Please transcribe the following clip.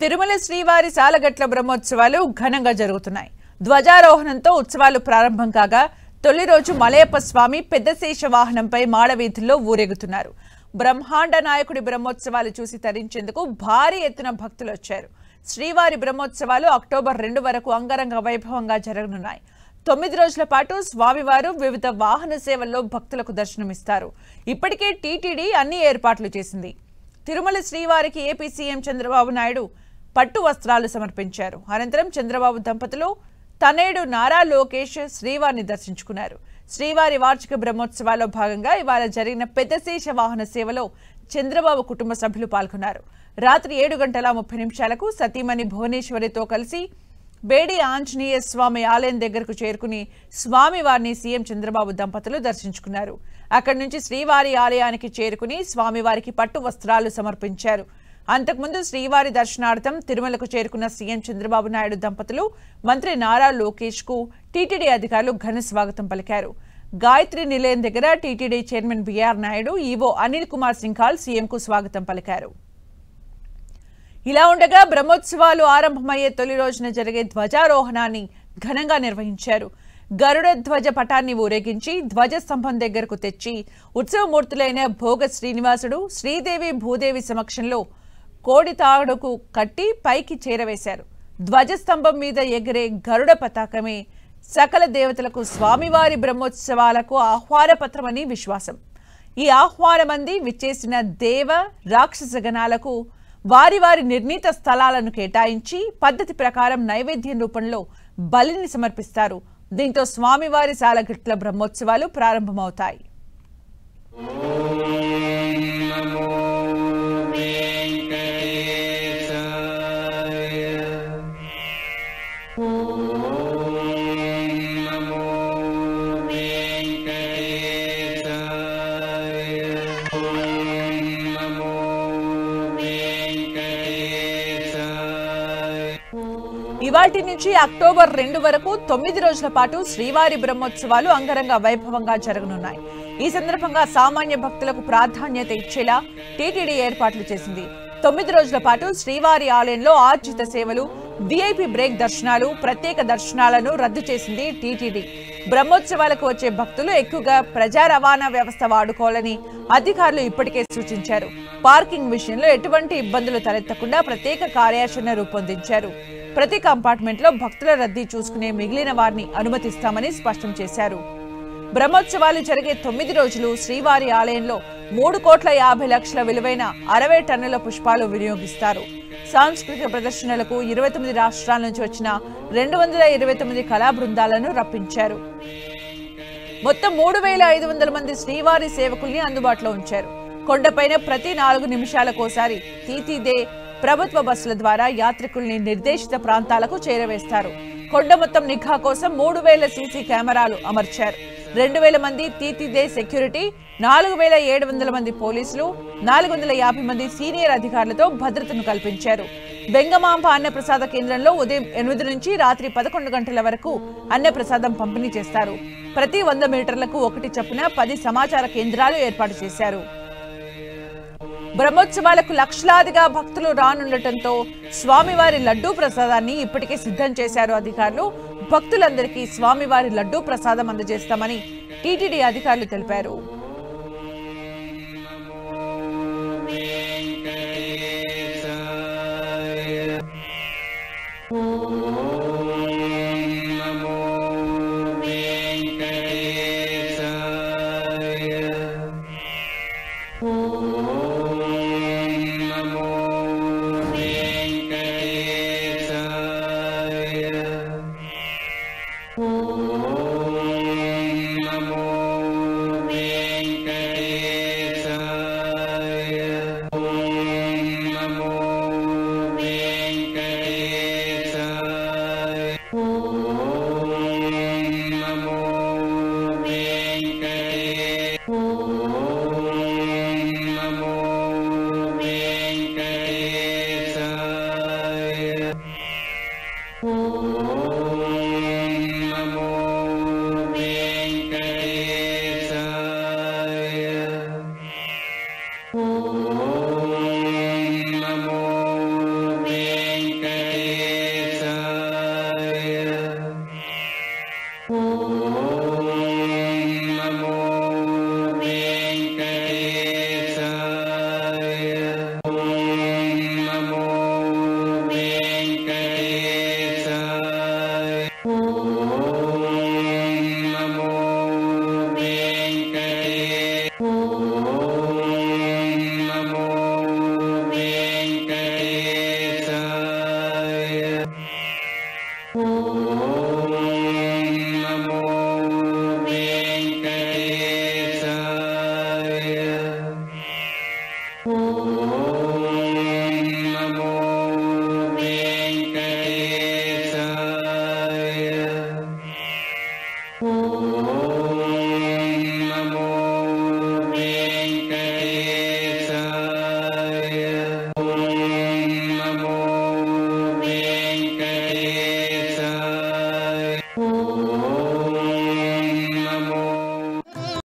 తిరుమల శ్రీవారి సాలగట్ల బ్రహ్మోత్సవాలు ఘనంగా జరుగుతున్నాయి. ధ్వజారోహణంతో ఉత్సవాలు ప్రారంభం కాగా తొలి రోజు మలయప్ప స్వామి పెద్ద శేష వాహనంపై మాడవీధుల్లో ఊరేగుతున్నారు. బ్రహ్మాండ నాయకుడి బ్రహ్మోత్సవాలు చూసి తరించేందుకు భారీ ఎత్తున భక్తులు వచ్చారు. శ్రీవారి బ్రహ్మోత్సవాలు అక్టోబర్ 2 వరకు అంగరంగ వైభవంగా జరగనున్నాయి. 9 రోజుల పాటు స్వామివారు వివిధ వాహన సేవల్లో భక్తులకు దర్శనమిస్తారు. ఇప్పటికే టీటీడీ అన్ని ఏర్పాట్లు చేసింది. తిరుమల శ్రీవారికి ఏపీ సీఎం చంద్రబాబు నాయుడు పట్టు వస్త్రాలు సమర్పించారు. అనంతరం చంద్రబాబు దంపతులు తనయుడు నారా లోకేష్ శ్రీవారిని దర్శించుకున్నారు. శ్రీవారి వార్షిక బ్రహ్మోత్సవాల్లో భాగంగా ఇవాళ జరిగిన పెద్ద శేష వాహన సేవలో చంద్రబాబు కుటుంబ సభ్యులు పాల్గొన్నారు. రాత్రి 7:30 సతీమణి భువనేశ్వరితో కలిసి బేడి ఆంజనేయ స్వామి ఆలయం దగ్గరకు చేరుకుని స్వామివారిని సీఎం చంద్రబాబు దంపతులు దర్శించుకున్నారు. అక్కడి నుంచి శ్రీవారి ఆలయానికి చేరుకుని స్వామివారికి పట్టు వస్త్రాలు సమర్పించారు. అంతకుముందు శ్రీవారి దర్శనార్థం తిరుమలకు చేరుకున్న సీఎం చంద్రబాబు నాయుడు దంపతులు మంత్రి నారా లోకేష్ కు టీటీడీ అధికారులు ఘన స్వాగతం పలికారు. గాయత్రి నిలయం దగ్గర TTD chairman B R Naidu, EO Anil Kumar Singhal సీఎంకు స్వాగతం పలికారు. ఇలా ఉండగా బ్రహ్మోత్సవాలు ఆరంభమయ్యే తొలి రోజున జరిగే ధ్వజారోహణాన్ని ఘనంగా నిర్వహించారు. గరుడ ధ్వజ పటాన్ని ఊరేగించి ధ్వజ స్తంభం దగ్గరకు తెచ్చి ఉత్సవమూర్తులైన భోగ శ్రీనివాసుడు, శ్రీదేవి, భూదేవి సమక్షంలో కోడి తాడుకు కట్టి పైకి చేరవేశారు. ధ్వజస్తంభం మీద ఎగిరే గరుడ పతాకమే సకల దేవతలకు స్వామివారి బ్రహ్మోత్సవాలకు ఆహ్వాన పత్రమని విశ్వాసం. ఈ ఆహ్వానమంది విచ్చేసిన దేవ రాక్షస గణాలకు వారి వారి నిర్ణీత స్థలాలను కేటాయించి పద్ధతి ప్రకారం నైవేద్యం రూపంలో బలిని సమర్పిస్తారు. దీంతో స్వామివారి సాలగట్ల బ్రహ్మోత్సవాలు ప్రారంభమవుతాయి. ఇవాటి నుంచి అక్టోబర్ 2 వరకు 9 రోజుల పాటు శ్రీవారి బ్రహ్మోత్సవాలు అంగరంగ వైభవంగా జరగనున్నాయి. ఈ సందర్భంగా సామాన్య భక్తులకు ప్రాధాన్యత ఇచ్చేలా టీటీడీ ఏర్పాట్లు చేసింది. 9 రోజుల పాటు శ్రీవారి ఆలయంలో ఆర్జిత సేవలు, వీఐపీ బ్రేక్ దర్శనాలు, ప్రత్యేక దర్శనాలను రద్దు చేసింది టీటీడీ. బ్రహ్మోత్సవాలకు వచ్చే భక్తులు ఎక్కువగా ప్రజా రవాణా వ్యవస్థ వాడుకోవాలని అధికారులు ఇప్పటికే సూచించారు. పార్కింగ్ విషయంలో ఎటువంటి ఇబ్బందులు తలెత్తకుండా ప్రత్యేక కార్యాచరణ రూపొందించారు. ప్రతి కంపార్ట్మెంట్ లో భక్తుల రద్దీ చూసుకునే మిగిలిన వారిని అనుమతిస్తామని స్పష్టం చేశారు. బ్రహ్మోత్సవాలు జరిగే 9 రోజులు శ్రీవారి ఆలయంలో 3,50,00,000 విలువైన 60 టన్నుల పుష్పాలు వినియోగిస్తారు. సాంస్కృతిక ప్రదర్శనలకు 29 రాష్ట్రాల నుంచి వచ్చిన 229 కళా బృందాలను రప్పించారు. మొత్తం 3,500 మంది శ్రీవారి సేవకుల్ని అందుబాటులో ఉంచారు. కొండపైన ప్రతి 4 నిమిషాలకోసారి తీతీదే ప్రభుత్వ బస్సుల ద్వారా యాత్రికుల్ని నిర్దేశిత ప్రాంతాలకు చేరవేస్తారు. కొండ మొత్తం నిఘా కోసం 3,000 సీసీ కెమెరాలు అమర్చారు. 2,000 మంది తీతీదే సెక్యూరిటీ, 4,700 మంది పోలీసులు, 450 మంది సీనియర్ అధికారులతో భద్రతను కల్పించారు. బెంగమాంబ అన్నప్రసాద కేంద్రంలో ఉదయం 8 నుంచి రాత్రి 11 గంటల వరకు అన్నప్రసాదం పంపిణీ చేస్తారు. ప్రతి 100 మీటర్లకు 1 చొప్పున 10 సమాచార కేంద్రాలు ఏర్పాటు చేశారు. బ్రహ్మోత్సవాలకు లక్షలాదిగా భక్తులు రానుండటంతో స్వామివారి లడ్డూ ప్రసాదాన్ని ఇప్పటికే సిద్ధం చేశారు అధికారులు. భక్తులందరికీ స్వామివారి లడ్డూ ప్రసాదం అందజేస్తామని టీటీడీ అధికారులు తెలిపారు.